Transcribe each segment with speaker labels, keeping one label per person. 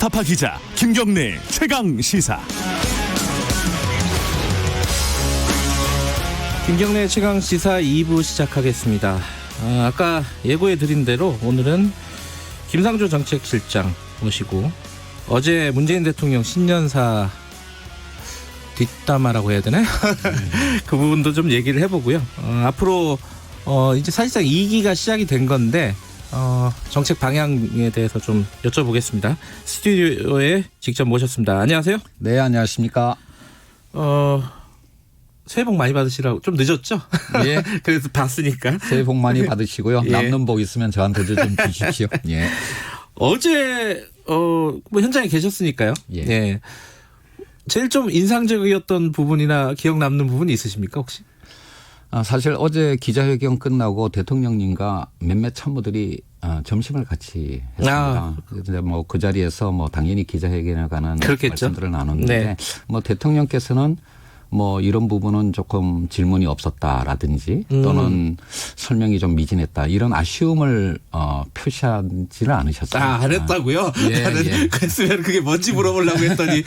Speaker 1: 타파 기자 김경래 최강 시사.
Speaker 2: 김경래 최강 시사 2부 시작하겠습니다. 아까 예고해드린 대로 오늘은 김상조 정책실장 모시고 어제 문재인 대통령 신년사 뒷담화라고 해야 되나요? 그 부분도 좀 얘기를 해보고요. 앞으로 이제 사실상 2기가 시작이 된 건데 정책 방향에 대해서 좀 여쭤보겠습니다. 스튜디오에 직접 모셨습니다. 안녕하세요.
Speaker 3: 네, 안녕하십니까.
Speaker 2: 새해 복 많이 받으시라고. 좀 늦었죠?
Speaker 3: 예.
Speaker 2: 그래서 봤으니까.
Speaker 3: 새해 복 많이 받으시고요.
Speaker 2: 예.
Speaker 3: 남는 복 있으면 저한테도 좀 주십시오. 예.
Speaker 2: 어제 뭐 현장에 계셨으니까요.
Speaker 3: 예.
Speaker 2: 예. 제일 좀 인상적이었던 부분이나 기억 남는 부분이 있으십니까 혹시?
Speaker 3: 사실 어제 기자회견 끝나고 대통령님과 몇몇 참모들이 점심을 같이 했습니다. 그런데 뭐 그 자리에서 뭐 당연히 기자회견에 관한
Speaker 2: 그렇겠죠.
Speaker 3: 말씀들을 나눴는데
Speaker 2: 네.
Speaker 3: 뭐 대통령께서는 뭐 이런 부분은 조금 질문이 없었다라든지 또는 설명이 좀 미진했다 이런 아쉬움을 표시하지는 않으셨어요.
Speaker 2: 안 했다고요?
Speaker 3: 예, 예.
Speaker 2: 그랬으면 그게 뭔지 물어보려고 했더니.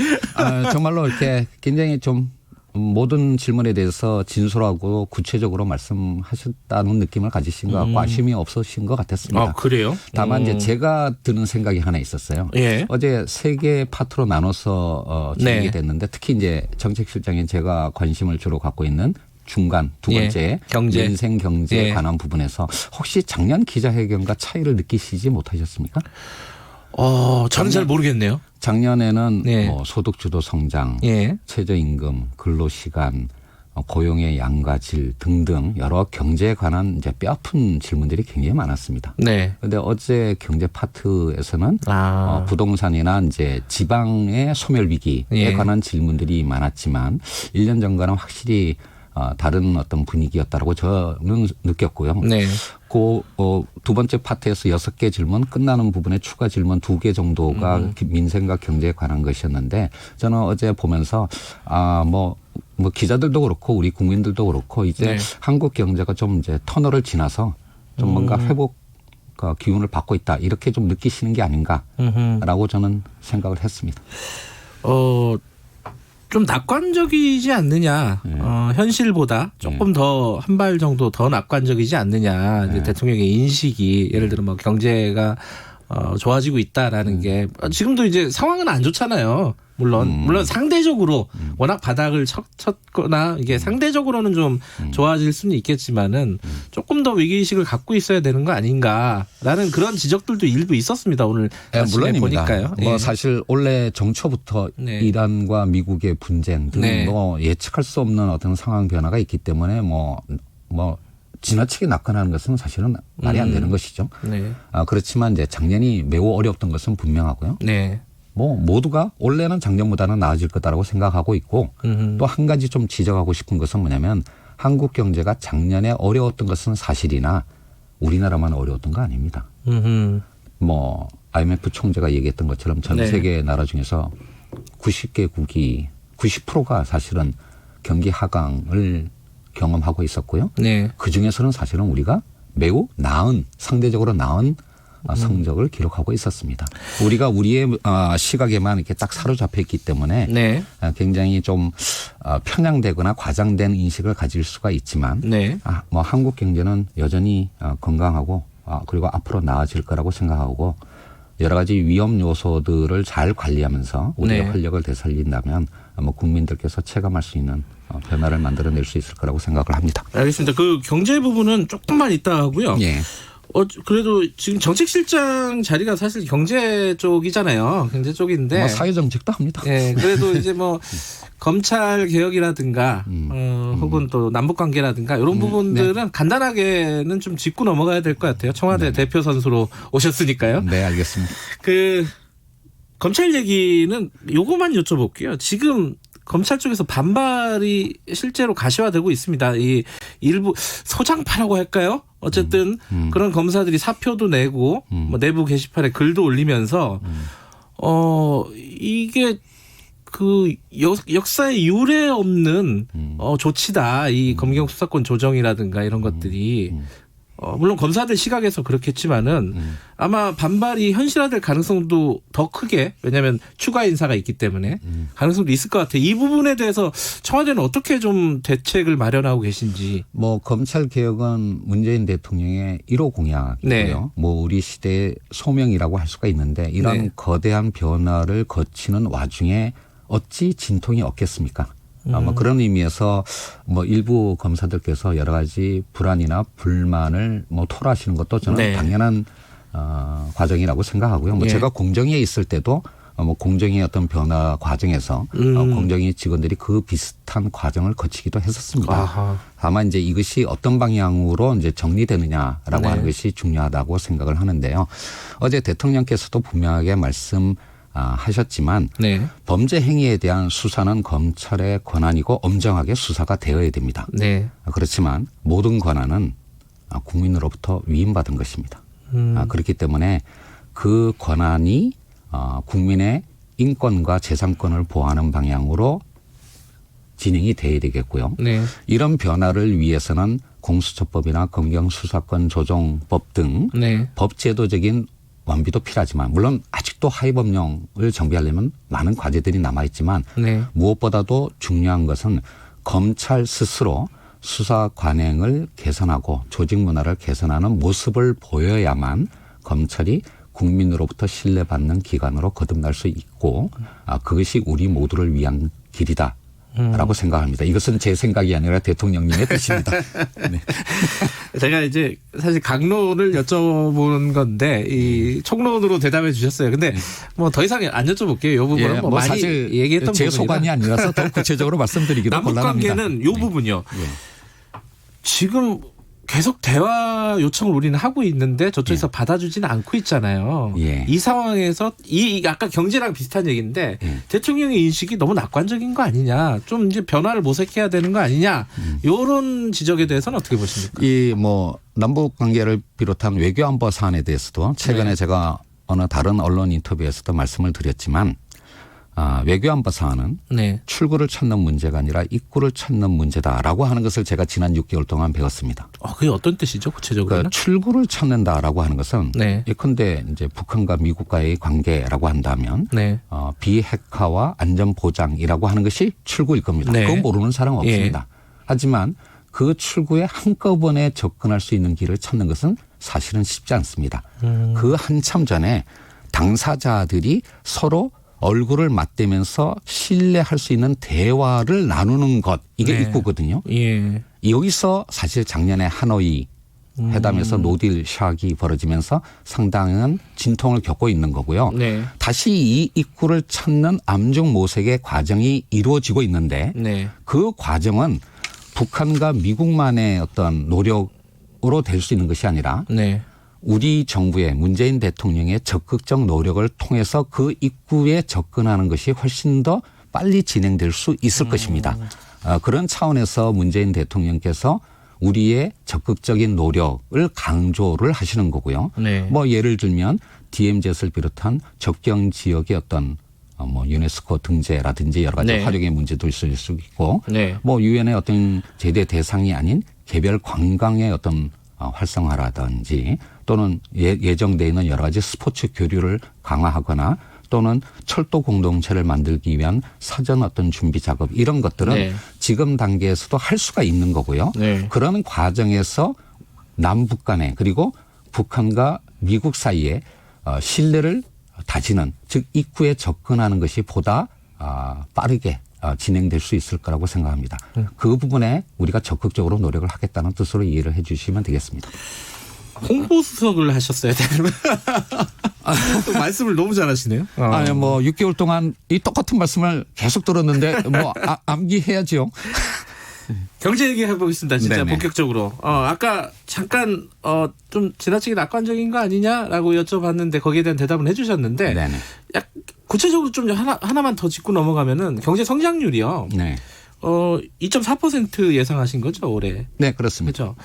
Speaker 3: 정말로 이렇게 굉장히 좀 모든 질문에 대해서 진솔하고 구체적으로 말씀하셨다는 느낌을 가지신 것 같고 아쉬움이 없으신 것 같았습니다.
Speaker 2: 그래요?
Speaker 3: 다만 이제 제가 드는 생각이 하나 있었어요.
Speaker 2: 예.
Speaker 3: 어제 세 개의 파트로 나눠서 진행이
Speaker 2: 네.
Speaker 3: 됐는데 특히 이제 정책실장인 제가 관심을 주로 갖고 있는 중간 두 번째
Speaker 2: 예. 경제.
Speaker 3: 민생 경제에
Speaker 2: 예.
Speaker 3: 관한 부분에서 혹시 작년 기자회견과 차이를 느끼시지 못하셨습니까?
Speaker 2: 저는 잘 모르겠네요.
Speaker 3: 작년에는
Speaker 2: 네.
Speaker 3: 뭐 소득주도 성장,
Speaker 2: 예.
Speaker 3: 최저임금, 근로시간, 고용의 양과 질 등등 여러 경제에 관한 이제 뼈아픈 질문들이 굉장히 많았습니다.
Speaker 2: 네.
Speaker 3: 그런데 어제 경제 파트에서는
Speaker 2: 아.
Speaker 3: 부동산이나 이제 지방의 소멸 위기에
Speaker 2: 예.
Speaker 3: 관한 질문들이 많았지만 1년 전과는 확실히 다른 어떤 분위기였다라고 저는 느꼈고요.
Speaker 2: 네.
Speaker 3: 그 두 번째 파트에서 6개 질문 끝나는 부분에 추가 질문 2개 정도가 민생과 경제에 관한 것이었는데 저는 어제 보면서 뭐 기자들도 그렇고 우리 국민들도 그렇고 이제
Speaker 2: 네.
Speaker 3: 한국 경제가 좀 이제 터널을 지나서 좀 뭔가 회복 기운을 받고 있다 이렇게 좀 느끼시는 게 아닌가라고 저는 생각을 했습니다.
Speaker 2: 좀 낙관적이지 않느냐.
Speaker 3: 네.
Speaker 2: 현실보다 조금 더 한 발 정도 더 낙관적이지 않느냐. 이제 대통령의 인식이 예를 들어 뭐 경제가 좋아지고 있다라는 게 지금도 이제 상황은 안 좋잖아요. 물론 상대적으로 워낙 바닥을 쳤거나 이게 상대적으로는 좀 좋아질 수는 있겠지만은 조금 더 위기의식을 갖고 있어야 되는 거 아닌가라는 그런 지적들도 일부 있었습니다. 오늘 아침에 보니까요.
Speaker 3: 뭐
Speaker 2: 예.
Speaker 3: 사실 원래 정초부터
Speaker 2: 네.
Speaker 3: 이란과 미국의 분쟁 등
Speaker 2: 네.
Speaker 3: 뭐 예측할 수 없는 어떤 상황 변화가 있기 때문에 뭐 지나치게 낙관하는 것은 사실은 말이 안 되는 것이죠.
Speaker 2: 네.
Speaker 3: 그렇지만 이제 작년이 매우 어려웠던 것은 분명하고요.
Speaker 2: 네.
Speaker 3: 뭐 모두가 올해는 작년보다는 나아질 거다라고 생각하고 있고 또 한 가지 좀 지적하고 싶은 것은 뭐냐면 한국 경제가 작년에 어려웠던 것은 사실이나 우리나라만 어려웠던 거 아닙니다. 뭐 IMF 총재가 얘기했던 것처럼 전
Speaker 2: 네.
Speaker 3: 세계 나라 중에서 90개국이 90%가 사실은 경기 하강을 경험하고 있었고요.
Speaker 2: 네.
Speaker 3: 그중에서는 사실은 우리가 매우 상대적으로 나은 성적을 기록하고 있었습니다. 우리가 우리의 시각에만 이렇게 딱 사로잡혀 있기 때문에
Speaker 2: 네.
Speaker 3: 굉장히 좀 편향되거나 과장된 인식을 가질 수가 있지만
Speaker 2: 네.
Speaker 3: 뭐 한국 경제는 여전히 건강하고 그리고 앞으로 나아질 거라고 생각하고 여러 가지 위험 요소들을 잘 관리하면서 우리의
Speaker 2: 네.
Speaker 3: 활력을 되살린다면 뭐 국민들께서 체감할 수 있는 변화를 만들어낼 수 있을 거라고 생각을 합니다.
Speaker 2: 알겠습니다. 그 경제 부분은 조금만 이따 하고요.
Speaker 3: 예.
Speaker 2: 그래도 지금 정책실장 자리가 사실 경제 쪽이잖아요. 경제 쪽인데.
Speaker 3: 뭐 사회정책도 합니다.
Speaker 2: 예, 그래도 이제 뭐 검찰 개혁이라든가 혹은 또 남북 관계라든가 이런 부분들은 간단하게는 좀 짚고 넘어가야 될 것 같아요. 청와대 대표 선수로 오셨으니까요.
Speaker 3: 네, 알겠습니다.
Speaker 2: 그 검찰 얘기는 요거만 여쭤볼게요. 지금 검찰 쪽에서 반발이 실제로 가시화되고 있습니다. 이 일부 소장파라고 할까요? 어쨌든 그런 검사들이 사표도 내고 뭐 내부 게시판에 글도 올리면서 이게 그 역사에 유례 없는 조치다. 이 검경 수사권 조정이라든가 이런 것들이 물론 검사들 시각에서 그렇겠지만은 아마 반발이 현실화될 가능성도 더 크게 왜냐하면 추가 인사가 있기 때문에 가능성도 있을 것 같아요. 이 부분에 대해서 청와대는 어떻게 좀 대책을 마련하고 계신지.
Speaker 3: 뭐 검찰 개혁은 문재인 대통령의 1호 공약이고요.
Speaker 2: 네.
Speaker 3: 뭐 우리 시대의 소명이라고 할 수가 있는데 이런
Speaker 2: 네.
Speaker 3: 거대한 변화를 거치는 와중에 어찌 진통이 없겠습니까? 뭐 그런 의미에서 뭐 일부 검사들께서 여러 가지 불안이나 불만을 뭐 토로하시는 것도 저는
Speaker 2: 네.
Speaker 3: 당연한 과정이라고 생각하고요. 뭐
Speaker 2: 예.
Speaker 3: 제가 공정위에 있을 때도 뭐 공정의 어떤 변화 과정에서 공정위 직원들이 그 비슷한 과정을 거치기도 했었습니다.
Speaker 2: 아하.
Speaker 3: 다만 이제 이것이 어떤 방향으로 이제 정리되느냐라고
Speaker 2: 네.
Speaker 3: 하는 것이 중요하다고 생각을 하는데요. 어제 대통령께서도 분명하게 말씀하셨지만
Speaker 2: 네.
Speaker 3: 범죄 행위에 대한 수사는 검찰의 권한이고 엄정하게 수사가 되어야 됩니다.
Speaker 2: 네.
Speaker 3: 그렇지만 모든 권한은 국민으로부터 위임받은 것입니다. 그렇기 때문에 그 권한이 국민의 인권과 재산권을 보호하는 방향으로 진행이 돼야 되겠고요.
Speaker 2: 네.
Speaker 3: 이런 변화를 위해서는 공수처법이나 검경수사권 조정법 등
Speaker 2: 네.
Speaker 3: 법제도적인 완비도 필요하지만 물론 아직도 하위법령을 정비하려면 많은 과제들이 남아있지만
Speaker 2: 네.
Speaker 3: 무엇보다도 중요한 것은 검찰 스스로 수사 관행을 개선하고 조직 문화를 개선하는 모습을 보여야만 검찰이 국민으로부터 신뢰받는 기관으로 거듭날 수 있고 그것이 우리 모두를 위한 길이다. 라고 생각합니다. 이것은 제 생각이 아니라 대통령님의 뜻입니다. 네.
Speaker 2: 제가 이제 사실 강론을 여쭤본 건데 이 총론으로 대답해 주셨어요. 근데 뭐 더 이상 안 여쭤볼게요. 이 부분은 뭐 많이
Speaker 3: 사실
Speaker 2: 얘기했던
Speaker 3: 제
Speaker 2: 부분이라.
Speaker 3: 소관이 아니라서 더 구체적으로 말씀드리기도
Speaker 2: 남북
Speaker 3: 곤란합니다.
Speaker 2: 관계는 이 부분이요. 지금 계속 대화 요청을 우리는 하고 있는데 저쪽에서 받아주지는 않고 있잖아요.
Speaker 3: 예.
Speaker 2: 이 상황에서 이 아까 경제랑 비슷한 얘기인데 대통령의 인식이 너무 낙관적인 거 아니냐, 좀 이제 변화를 모색해야 되는 거 아니냐, 이런 지적에 대해서는 어떻게 보십니까?
Speaker 3: 이 뭐 남북 관계를 비롯한 외교안보 사안에 대해서도 최근에
Speaker 2: 네.
Speaker 3: 제가 어느 다른 언론 인터뷰에서도 말씀을 드렸지만 외교안보 사안은
Speaker 2: 네.
Speaker 3: 출구를 찾는 문제가 아니라 입구를 찾는 문제다라고 하는 것을 제가 지난 6개월 동안 배웠습니다.
Speaker 2: 그게 어떤 뜻이죠, 구체적으로는?
Speaker 3: 그러니까 출구를 찾는다라고 하는 것은
Speaker 2: 네.
Speaker 3: 예컨대 이제 북한과 미국과의 관계라고 한다면
Speaker 2: 네.
Speaker 3: 비핵화와 안전 보장이라고 하는 것이 출구일 겁니다.
Speaker 2: 네.
Speaker 3: 그건 모르는 사람 없습니다. 하지만 그 출구에 한꺼번에 접근할 수 있는 길을 찾는 것은 사실은 쉽지 않습니다. 그 한참 전에 당사자들이 서로 얼굴을 맞대면서 신뢰할 수 있는 대화를 나누는 것, 이게
Speaker 2: 네.
Speaker 3: 입구거든요.
Speaker 2: 예.
Speaker 3: 여기서 사실 작년에 하노이 회담에서 노딜 샥이 벌어지면서 상당한 진통을 겪고 있는 거고요.
Speaker 2: 네.
Speaker 3: 다시 이 입구를 찾는 암중 모색의 과정이 이루어지고 있는데
Speaker 2: 네.
Speaker 3: 그 과정은 북한과 미국만의 어떤 노력으로 될 수 있는 것이 아니라
Speaker 2: 네.
Speaker 3: 우리 정부의 문재인 대통령의 적극적 노력을 통해서 그 입구에 접근하는 것이 훨씬 더 빨리 진행될 수 있을 것입니다. 그런 차원에서 문재인 대통령께서 우리의 적극적인 노력을 강조를 하시는 거고요.
Speaker 2: 네.
Speaker 3: 뭐 예를 들면 DMZ를 비롯한 접경 지역의 어떤 뭐 유네스코 등재라든지 여러 가지
Speaker 2: 네.
Speaker 3: 활용의 문제도 있을 수 있고
Speaker 2: 네.
Speaker 3: 뭐 유엔의 어떤 제대 대상이 아닌 개별 관광의 어떤 활성화라든지 또는 예정되어 있는 여러 가지 스포츠 교류를 강화하거나 또는 철도 공동체를 만들기 위한 사전 어떤 준비 작업 이런 것들은
Speaker 2: 네.
Speaker 3: 지금 단계에서도 할 수가 있는 거고요.
Speaker 2: 네.
Speaker 3: 그런 과정에서 남북 간에 그리고 북한과 미국 사이에 신뢰를 다지는 즉 입구에 접근하는 것이 보다 빠르게 진행될 수 있을 거라고 생각합니다. 그 부분에 우리가 적극적으로 노력을 하겠다는 뜻으로 이해를 해 주시면 되겠습니다.
Speaker 2: 홍보수석을 하셨어야 되는 말씀을 너무 잘하시네요.
Speaker 3: 아니 뭐 6개월 동안 이 똑같은 말씀을 계속 들었는데 뭐 암기해야죠.
Speaker 2: 경제 얘기해 보겠습니다. 진짜
Speaker 3: 네네.
Speaker 2: 본격적으로. 아까 잠깐 좀 지나치게 낙관적인 거 아니냐라고 여쭤봤는데 거기에 대한 대답은 해주셨는데
Speaker 3: 네네.
Speaker 2: 구체적으로 좀 하나만 더 짚고 넘어가면은 경제 성장률이요.
Speaker 3: 네.
Speaker 2: 2.4% 예상하신 거죠 올해.
Speaker 3: 네 그렇습니다.
Speaker 2: 그렇죠.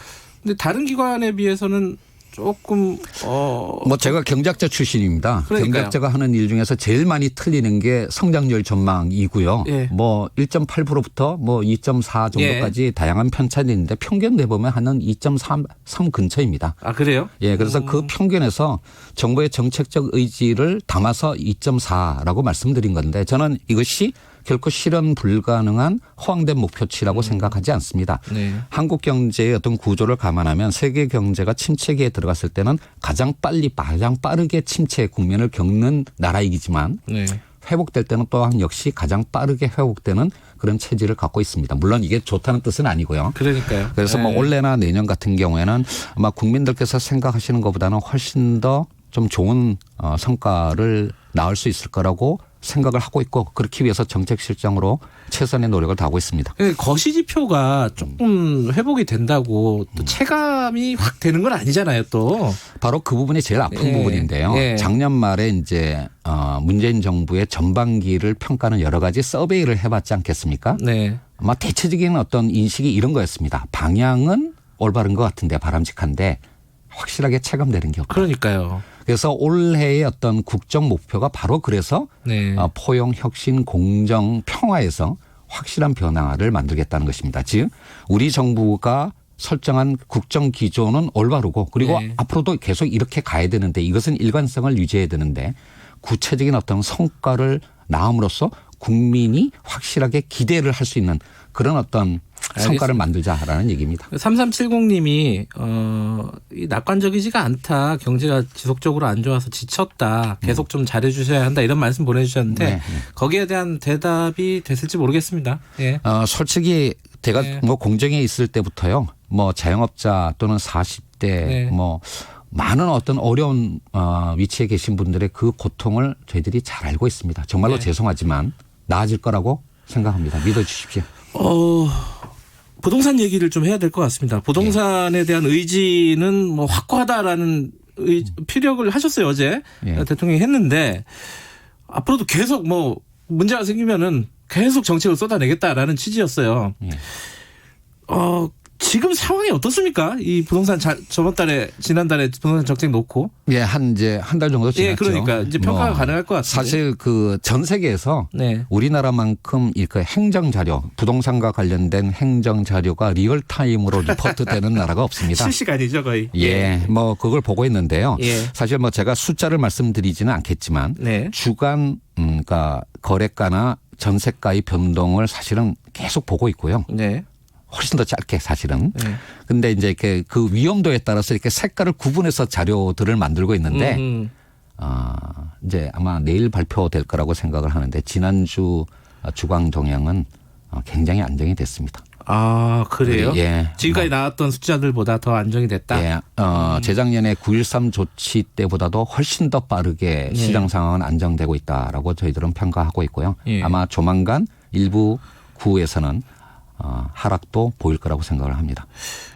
Speaker 2: 근데 다른 기관에 비해서는 조금
Speaker 3: 뭐 제가 경제학자 출신입니다.
Speaker 2: 그러니까요.
Speaker 3: 경제학자가 하는 일 중에서 제일 많이 틀리는 게 성장률 전망이고요.
Speaker 2: 예.
Speaker 3: 뭐 1.8%부터 뭐 2.4 정도까지 다양한 편차이 있는데 평균 내보면 한 2.3 근처입니다.
Speaker 2: 아 그래요?
Speaker 3: 예, 그래서 그 평균에서 정부의 정책적 의지를 담아서 2.4라고 말씀드린 건데 저는 이것이 결코 실현 불가능한 허황된 목표치라고 생각하지 않습니다.
Speaker 2: 네.
Speaker 3: 한국 경제의 어떤 구조를 감안하면 세계 경제가 침체기에 들어갔을 때는 가장 빠르게 침체 국면을 겪는 나라이기지만
Speaker 2: 네.
Speaker 3: 회복될 때는 또한 역시 가장 빠르게 회복되는 그런 체질을 갖고 있습니다. 물론 이게 좋다는 뜻은 아니고요.
Speaker 2: 그러니까요.
Speaker 3: 그래서 뭐
Speaker 2: 네.
Speaker 3: 올해나 내년 같은 경우에는 아마 국민들께서 생각하시는 것보다는 훨씬 더 좀 좋은 성과를 낳을 수 있을 거라고 생각을 하고 있고 그렇기 위해서 정책 실정으로 최선의 노력을 다하고 있습니다.
Speaker 2: 거시지표가 조금 회복이 된다고 또 체감이 확 되는 건 아니잖아요, 또.
Speaker 3: 바로 그 부분이 제일 아픈 부분인데요.
Speaker 2: 예.
Speaker 3: 작년 말에 이제 문재인 정부의 전반기를 평가하는 여러 가지 서베이를 해봤지 않겠습니까?
Speaker 2: 네.
Speaker 3: 아마 대체적인 어떤 인식이 이런 거였습니다. 방향은 올바른 것 같은데 바람직한데 확실하게 체감되는 게 없다.
Speaker 2: 그러니까요.
Speaker 3: 그래서 올해의 어떤 국정 목표가 바로 그래서
Speaker 2: 네.
Speaker 3: 포용, 혁신, 공정, 평화에서 확실한 변화를 만들겠다는 것입니다. 즉 우리 정부가 설정한 국정 기조는 올바르고 그리고
Speaker 2: 네.
Speaker 3: 앞으로도 계속 이렇게 가야 되는데 이것은 일관성을 유지해야 되는데 구체적인 어떤 성과를 낳음으로써 국민이 확실하게 기대를 할 수 있는 그런 어떤 성과를 만들자라는 얘기입니다.
Speaker 2: 3370님이 이 낙관적이지가 않다. 경제가 지속적으로 안 좋아서 지쳤다. 계속 좀 잘해 주셔야 한다. 이런 말씀 보내주셨는데
Speaker 3: 네.
Speaker 2: 거기에 대한 대답이 됐을지 모르겠습니다. 예.
Speaker 3: 솔직히 제가
Speaker 2: 네.
Speaker 3: 뭐 공정에 있을 때부터요. 뭐 자영업자 또는 40대
Speaker 2: 네.
Speaker 3: 뭐 많은 어떤 어려운 위치에 계신 분들의 그 고통을 저희들이 잘 알고 있습니다. 정말로
Speaker 2: 네.
Speaker 3: 죄송하지만 나아질 거라고 생각합니다. 믿어주십시오.
Speaker 2: 부동산 얘기를 좀 해야 될 것 같습니다. 부동산에 대한 의지는 뭐 확고하다라는 피력을 하셨어요, 어제.
Speaker 3: 예.
Speaker 2: 대통령이 했는데 앞으로도 계속 뭐 문제가 생기면은 계속 정책을 쏟아내겠다라는 취지였어요.
Speaker 3: 예.
Speaker 2: 지금 상황이 어떻습니까? 이 부동산 지난달에 부동산 정책 놓고.
Speaker 3: 예, 한 달 정도 지났죠.
Speaker 2: 예, 그러니까 이제 평가가 가능할 것 같습니다.
Speaker 3: 사실 그 전 세계에서
Speaker 2: 네.
Speaker 3: 우리나라만큼 이 그 행정 자료, 부동산과 관련된 행정 자료가 리얼 타임으로 리포트되는 나라가 없습니다.
Speaker 2: 실시간이죠, 거의.
Speaker 3: 예, 뭐 그걸 보고 있는데요.
Speaker 2: 예.
Speaker 3: 사실 뭐 제가 숫자를 말씀드리지는 않겠지만
Speaker 2: 네.
Speaker 3: 주간 그러니까 거래가나 전세가의 변동을 사실은 계속 보고 있고요.
Speaker 2: 네.
Speaker 3: 훨씬 더 짧게 사실은.
Speaker 2: 네.
Speaker 3: 근데 이제 이렇게 그 위험도에 따라서 이렇게 색깔을 구분해서 자료들을 만들고 있는데 이제 아마 내일 발표될 거라고 생각을 하는데 지난주 주간 동향은 굉장히 안정이 됐습니다.
Speaker 2: 아, 그래요?
Speaker 3: 예.
Speaker 2: 지금까지 나왔던 숫자들보다 더 안정이 됐다?
Speaker 3: 예. 재작년에 9.13 조치 때보다도 훨씬 더 빠르게 시장 상황은 안정되고 있다라고 저희들은 평가하고 있고요.
Speaker 2: 예.
Speaker 3: 아마 조만간 일부 구에서는 하락도 보일 거라고 생각을 합니다.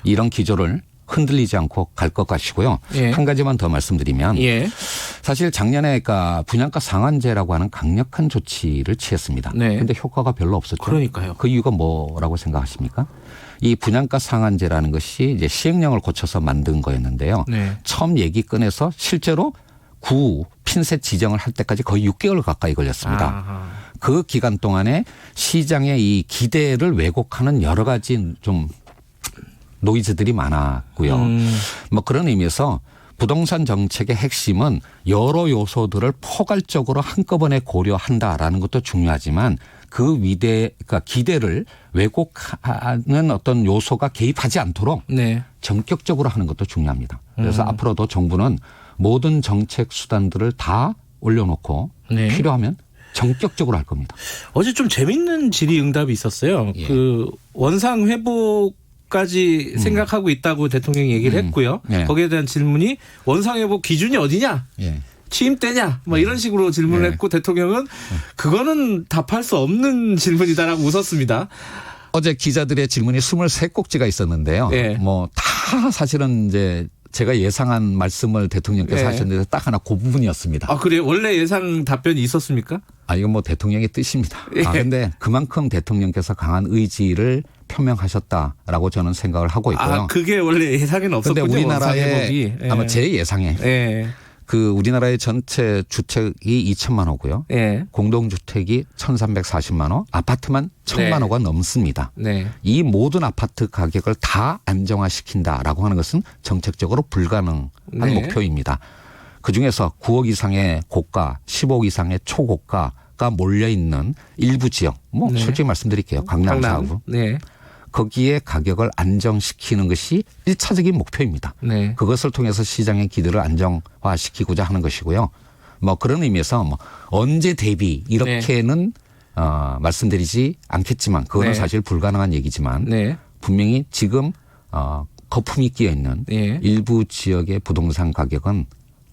Speaker 3: 이런 기조를 흔들리지 않고 갈 것 같시고요.
Speaker 2: 예.
Speaker 3: 한 가지만 더 말씀드리면
Speaker 2: 예.
Speaker 3: 사실 작년에 그러니까 분양가 상한제라고 하는 강력한 조치를 취했습니다.
Speaker 2: 네.
Speaker 3: 그런데 효과가 별로 없었죠.
Speaker 2: 그러니까요.
Speaker 3: 그 이유가 뭐라고 생각하십니까? 이 분양가 상한제라는 것이 이제 시행령을 고쳐서 만든 거였는데요.
Speaker 2: 네.
Speaker 3: 처음 얘기 꺼내서 실제로 구 핀셋 지정을 할 때까지 거의 6개월 가까이 걸렸습니다.
Speaker 2: 아하.
Speaker 3: 그 기간 동안에 시장의 이 기대를 왜곡하는 여러 가지 좀 노이즈들이 많았고요. 뭐 그런 의미에서 부동산 정책의 핵심은 여러 요소들을 포괄적으로 한꺼번에 고려한다라는 것도 중요하지만 그 그러니까 기대를 왜곡하는 어떤 요소가 개입하지 않도록
Speaker 2: 네.
Speaker 3: 전격적으로 하는 것도 중요합니다. 그래서 앞으로도 정부는 모든 정책 수단들을 다 올려놓고
Speaker 2: 네.
Speaker 3: 필요하면 전격적으로 할 겁니다.
Speaker 2: 어제 좀 재밌는 질의응답이 있었어요.
Speaker 3: 예.
Speaker 2: 그 원상 회복까지 생각하고 있다고 대통령이 얘기를 했고요.
Speaker 3: 예.
Speaker 2: 거기에 대한 질문이 원상 회복 기준이 어디냐?
Speaker 3: 예.
Speaker 2: 취임 때냐? 뭐 이런 식으로 질문을
Speaker 3: 예.
Speaker 2: 했고 대통령은 그거는 답할 수 없는 질문이다라고 웃었습니다.
Speaker 3: 어제 기자들의 질문이 23꼭지가 있었는데요.
Speaker 2: 예.
Speaker 3: 뭐 다 사실은 이제 제가 예상한 말씀을 대통령께서
Speaker 2: 예.
Speaker 3: 하셨는데 딱 하나 그 부분이었습니다.
Speaker 2: 아, 그래요? 원래 예상 답변이 있었습니까?
Speaker 3: 이건 뭐 대통령의 뜻입니다.
Speaker 2: 예.
Speaker 3: 근데 그만큼 대통령께서 강한 의지를 표명하셨다라고 저는 생각을 하고 있고요.
Speaker 2: 그게 원래 예상에는
Speaker 3: 그런데
Speaker 2: 없었군요.
Speaker 3: 우리나라의 아마 제 예상에 그 우리나라의 전체 주택이 2천만 호고요. 공동주택이 1,340만 호, 아파트만 1,000만 호가 넘습니다. 이 모든 아파트 가격을 다 안정화시킨다라고 하는 것은 정책적으로 불가능한 목표입니다. 그중에서 9억 이상의 고가, 10억 이상의 초고가가 몰려있는 일부 지역, 솔직히 말씀드릴게요. 강남 사구. 거기에 가격을 안정시키는 것이 1차적인 목표입니다. 그것을 통해서 시장의 기대를 안정화시키고자 하는 것이고요. 그런 의미에서 언제 대비 이렇게는 말씀드리지 않겠지만 그거는 사실 불가능한 얘기지만 분명히 지금 거품이 끼어 있는 일부 지역의 부동산 가격은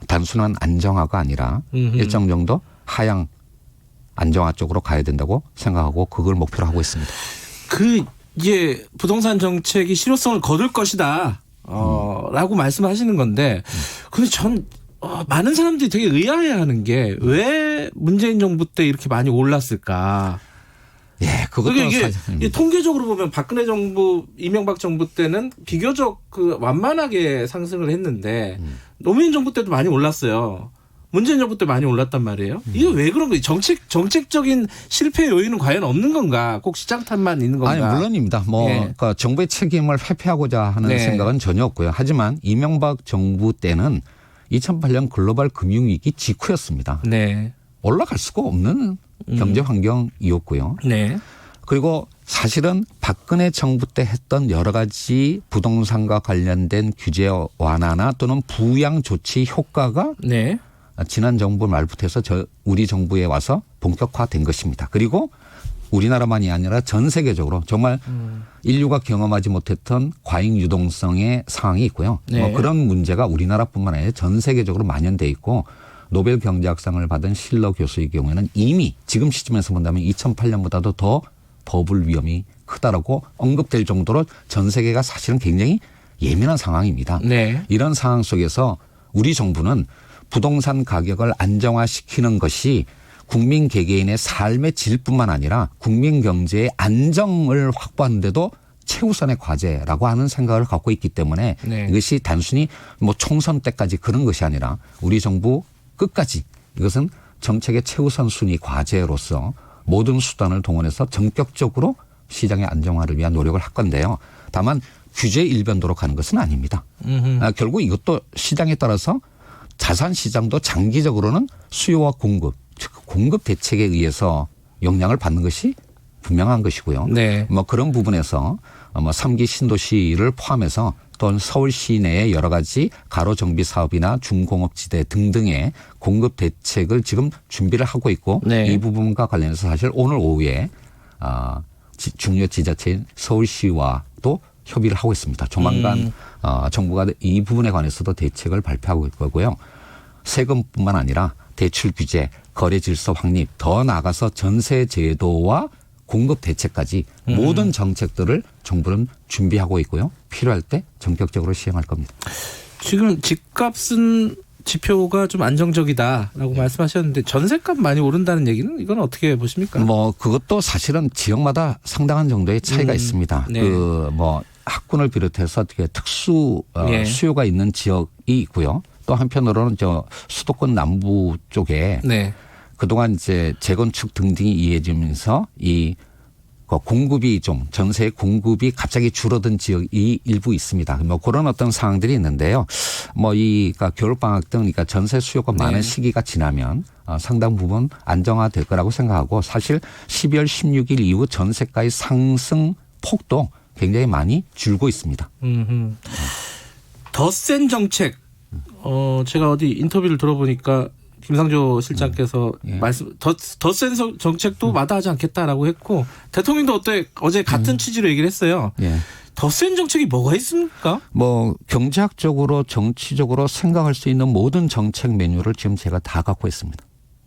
Speaker 3: 단순한 안정화가 아니라 일정 정도 하향 안정화 쪽으로 가야 된다고 생각하고 그걸 목표로 하고 있습니다.
Speaker 2: 이게 부동산 정책이 실효성을 거둘 것이다. 라고 말씀하시는 건데 근데 전 많은 사람들이 되게 의아해하는 게 왜 문재인 정부 때 이렇게 많이 올랐을까?
Speaker 3: 그것도
Speaker 2: 이게 통계적으로 보면 박근혜 정부, 이명박 정부 때는 비교적 완만하게 상승을 했는데 노무현 정부 때도 많이 올랐어요. 문재인 정부 때 많이 올랐단 말이에요. 이게 왜 그런 거예요? 정책적인 실패 요인은 과연 없는 건가? 꼭 시장 탓만 있는 건가?
Speaker 3: 아니 물론입니다. 그러니까 정부의 책임을 회피하고자 하는 생각은 전혀 없고요. 하지만 이명박 정부 때는 2008년 글로벌 금융위기 직후였습니다. 올라갈 수가 없는 경제 환경이었고요. 그리고 사실은 박근혜 정부 때 했던 여러 가지 부동산과 관련된 규제 완화나 또는 부양 조치 효과가 지난 정부 말부터 해서 우리 정부에 와서 본격화된 것입니다. 그리고 우리나라만이 아니라 전 세계적으로 정말 인류가 경험하지 못했던 과잉 유동성의 상황이 있고요. 그런 문제가 우리나라뿐만 아니라 전 세계적으로 만연돼 있고 노벨 경제학상을 받은 실러 교수의 경우에는 이미 지금 시점에서 본다면 2008년보다도 더 버블 위험이 크다라고 언급될 정도로 전 세계가 사실은 굉장히 예민한 상황입니다. 이런 상황 속에서 우리 정부는 부동산 가격을 안정화시키는 것이 국민 개개인의 삶의 질뿐만 아니라 국민 경제의 안정을 확보하는 데도 최우선의 과제라고 하는 생각을 갖고 있기 때문에 이것이 단순히 총선 때까지 그런 것이 아니라 우리 정부 끝까지 이것은 정책의 최우선 순위 과제로서 모든 수단을 동원해서 전격적으로 시장의 안정화를 위한 노력을 할 건데요. 다만 규제 일변도로 가는 것은 아닙니다. 결국 이것도 시장에 따라서 자산 시장도 장기적으로는 수요와 공급, 즉 공급 대책에 의해서 영향을 받는 것이 분명한 것이고요. 그런 부분에서 3기 신도시를 포함해서 또는 서울 시내의 여러 가지 가로 정비 사업이나 중공업지대 등등의 공급 대책을 지금 준비를 하고 있고 이 부분과 관련해서 사실 오늘 오후에 중요 지자체인 서울시와도 협의를 하고 있습니다. 조만간 정부가 이 부분에 관해서도 대책을 발표하고 있을 거고요. 세금뿐만 아니라 대출 규제, 거래 질서 확립, 더 나아가서 전세 제도와 공급 대책까지 모든 정책들을 정부는 준비하고 있고요. 필요할 때 전격적으로 시행할 겁니다.
Speaker 2: 지금 집값은 지표가 좀 안정적이다라고 말씀하셨는데 전세값 많이 오른다는 얘기는 이건 어떻게 보십니까?
Speaker 3: 그것도 사실은 지역마다 상당한 정도의 차이가 있습니다. 학군을 비롯해서 되게 특수 수요가 있는 지역이 있고요. 또 한편으로는 수도권 남부 쪽에 그동안 이제 재건축 등등이 이어지면서 이 공급이 좀 전세 공급이 갑자기 줄어든 지역이 일부 있습니다. 그런 어떤 상황들이 있는데요. 그러니까 겨울방학 등 그러니까 전세 수요가 많은 시기가 지나면 상당 부분 안정화될 거라고 생각하고 사실 12월 16일 이후 전세가의 상승 폭도 굉장히 많이 줄고 있습니다.
Speaker 2: 더 센 정책. 제가 어디 인터뷰를 들어보니까 김상조 실장께서 더 센 정책도 마다하지 않겠다라고 했고 대통령도 어제 같은 취지로 얘기를 했어요. 더 센 정책이 뭐가 있습니까?
Speaker 3: 경제학적으로 정치적으로 생각할 수 있는 모든 정책 메뉴를 지금 제가 다 갖고 있습니다.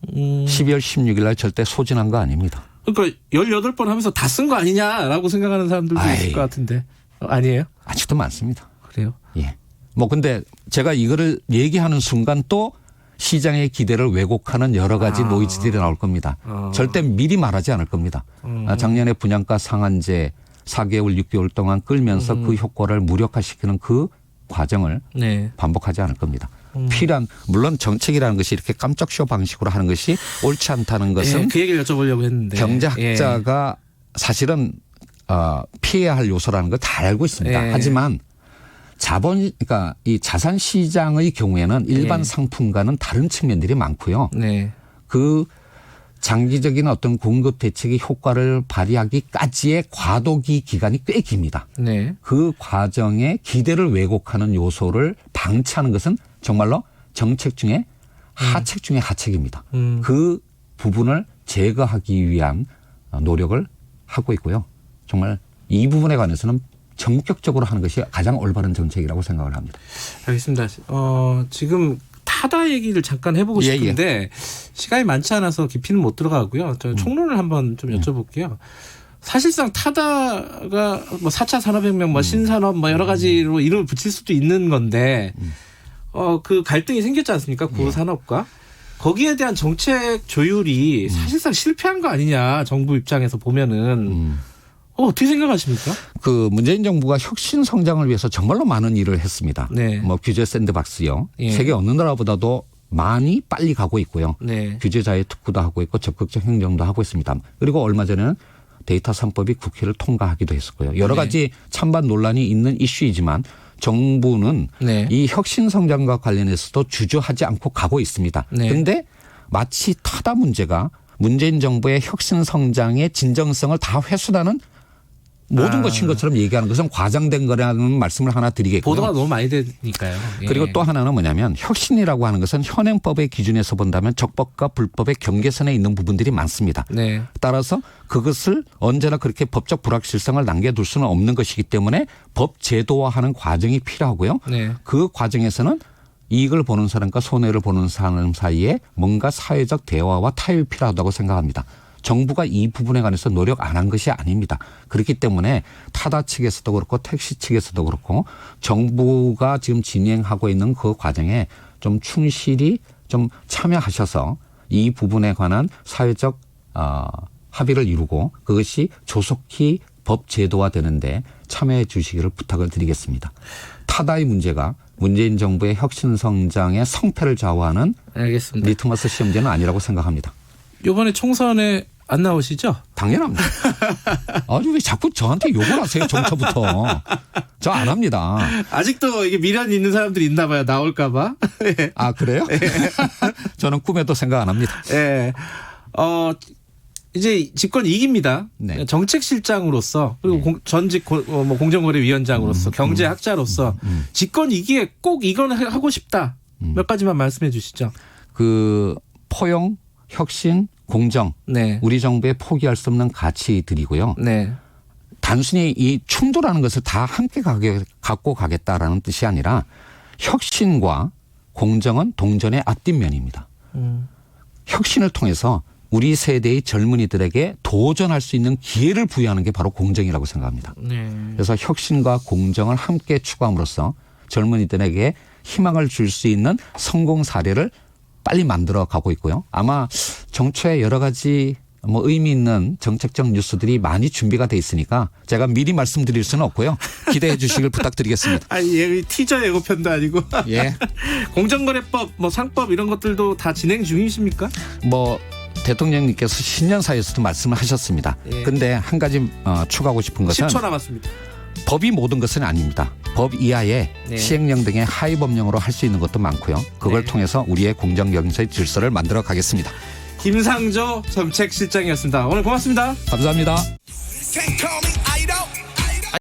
Speaker 3: 12월 16일 날 절대 소진한 거 아닙니다.
Speaker 2: 그러니까 18번 하면서 다 쓴 거 아니냐라고 생각하는 사람들도 있을 것 같은데 아니에요?
Speaker 3: 아직도 많습니다.
Speaker 2: 그래요?
Speaker 3: 근데 제가 이거를 얘기하는 순간 또 시장의 기대를 왜곡하는 여러 가지 노이즈들이 나올 겁니다. 절대 미리 말하지 않을 겁니다. 작년에 분양가 상한제 4개월, 6개월 동안 끌면서 그 효과를 무력화시키는 그 과정을
Speaker 2: 네.
Speaker 3: 반복하지 않을 겁니다. 필요한 물론 정책이라는 것이 이렇게 깜짝쇼 방식으로 하는 것이 옳지 않다는 것은
Speaker 2: 예, 그 얘기를 여쭤보려고 했는데
Speaker 3: 경제학자가 사실은 피해야 할 요소라는 걸 잘 알고 있습니다.
Speaker 2: 예.
Speaker 3: 하지만 그러니까 이 자산 시장의 경우에는 일반
Speaker 2: 예.
Speaker 3: 상품과는 다른 측면들이 많고요.
Speaker 2: 네.
Speaker 3: 그 장기적인 어떤 공급 대책의 효과를 발휘하기까지의 과도기 기간이 꽤 깁니다.
Speaker 2: 네.
Speaker 3: 그 과정에 기대를 왜곡하는 요소를 방치하는 것은 정말로 정책 중에 하책 중에 하책입니다. 그 부분을 제거하기 위한 노력을 하고 있고요. 정말 이 부분에 관해서는 전격적으로 하는 것이 가장 올바른 정책이라고 생각을 합니다.
Speaker 2: 알겠습니다. 지금 타다 얘기를 잠깐 해보고
Speaker 3: 예,
Speaker 2: 싶은데 시간이 많지 않아서 깊이는 못 들어가고요. 저 총론을 한번 좀 여쭤볼게요. 사실상 타다가 뭐 4차 산업혁명, 뭐 신산업, 뭐 여러 가지로 이름을 붙일 수도 있는 건데, 그 갈등이 생겼지 않습니까? 구산업과. 거기에 대한 정책 조율이 사실상 실패한 거 아니냐, 정부 입장에서 보면은. 어떻게 생각하십니까?
Speaker 3: 그 문재인 정부가 혁신 성장을 위해서 정말로 많은 일을 했습니다.
Speaker 2: 네.
Speaker 3: 뭐 규제 샌드박스요.
Speaker 2: 예.
Speaker 3: 세계 어느 나라보다도 많이 빨리 가고 있고요.
Speaker 2: 네.
Speaker 3: 규제 자유 특구도 하고 있고 적극적 행정도 하고 있습니다. 그리고 얼마 전에는 데이터 3법이 국회를 통과하기도 했었고요. 여러 가지 찬반 논란이 있는 이슈이지만 정부는
Speaker 2: 네.
Speaker 3: 이 혁신 성장과 관련해서도 주저하지 않고 가고 있습니다.
Speaker 2: 네.
Speaker 3: 그런데 마치 타다 문제가 문재인 정부의 혁신 성장의 진정성을 다 훼손하는 모든 것인 것처럼 얘기하는 것은 과장된 거라는 말씀을 하나 드리겠고요.
Speaker 2: 보도가 너무 많이 되니까요. 예.
Speaker 3: 그리고 또 하나는 뭐냐면 혁신이라고 하는 것은 현행법의 기준에서 본다면 적법과 불법의 경계선에 있는 부분들이 많습니다.
Speaker 2: 네.
Speaker 3: 따라서 그것을 언제나 그렇게 법적 불확실성을 남겨둘 수는 없는 것이기 때문에 법 제도화하는 과정이 필요하고요.
Speaker 2: 네.
Speaker 3: 그 과정에서는 이익을 보는 사람과 손해를 보는 사람 사이에 뭔가 사회적 대화와 타협이 필요하다고 생각합니다. 정부가 이 부분에 관해서 노력 안 한 것이 아닙니다. 그렇기 때문에 타다 측에서도 그렇고 택시 측에서도 그렇고 정부가 지금 진행하고 있는 그 과정에 좀 충실히 좀 참여하셔서 이 부분에 관한 사회적 합의를 이루고 그것이 조속히 법 제도화 되는데 참여해 주시기를 부탁을 드리겠습니다. 타다의 문제가 문재인 정부의 혁신 성장의 성패를 좌우하는
Speaker 2: 알겠습니다.
Speaker 3: 리트머스 시험지는 아니라고 생각합니다.
Speaker 2: 이번에 총선에 안 나오시죠?
Speaker 3: 당연합니다. 아주 왜 자꾸 저한테 욕을 하세요, 정처부터. 저 안 합니다.
Speaker 2: 아직도 이게 미련이 있는 사람들이 있나 봐요. 나올까 봐.
Speaker 3: 아, 그래요? 저는 꿈에도 생각 안 합니다.
Speaker 2: 예. 이제 집권 2기입니다.
Speaker 3: 네.
Speaker 2: 정책실장으로서 그리고 전직 공정거래위원장으로서 경제학자로서 집권 2기에 꼭 이건 하고 싶다. 몇 가지만 말씀해 주시죠.
Speaker 3: 그 포용, 혁신, 공정.
Speaker 2: 네.
Speaker 3: 우리 정부의 포기할 수 없는 가치들이고요.
Speaker 2: 네.
Speaker 3: 단순히 이 충돌하는 것을 다 함께 갖고 가겠다라는 뜻이 아니라 혁신과 공정은 동전의 앞뒷면입니다. 혁신을 통해서 우리 세대의 젊은이들에게 도전할 수 있는 기회를 부여하는 게 바로 공정이라고 생각합니다.
Speaker 2: 네.
Speaker 3: 그래서 혁신과 공정을 함께 추구함으로써 젊은이들에게 희망을 줄 수 있는 성공 사례를 빨리 만들어 가고 있고요. 아마 정초에 여러 가지 의미 있는 정책적 뉴스들이 많이 준비가 돼 있으니까 제가 미리 말씀드릴 수는 없고요. 기대해 주시길 부탁드리겠습니다.
Speaker 2: 아니, 티저 예고편도 아니고.
Speaker 3: 예.
Speaker 2: 공정거래법, 상법 이런 것들도 다 진행 중이십니까?
Speaker 3: 대통령님께서 신년사에서도 말씀을 하셨습니다. 그런데 한 가지 추가하고 싶은 것은
Speaker 2: 10초 남았습니다.
Speaker 3: 법이 모든 것은 아닙니다. 법 이하에
Speaker 2: 네.
Speaker 3: 시행령 등의 하위 법령으로 할 수 있는 것도 많고요. 그걸 통해서 우리의 공정 경제의 질서를 만들어 가겠습니다.
Speaker 2: 김상조 정책실장이었습니다. 오늘 고맙습니다.
Speaker 3: 감사합니다.
Speaker 4: Can't call me Ida.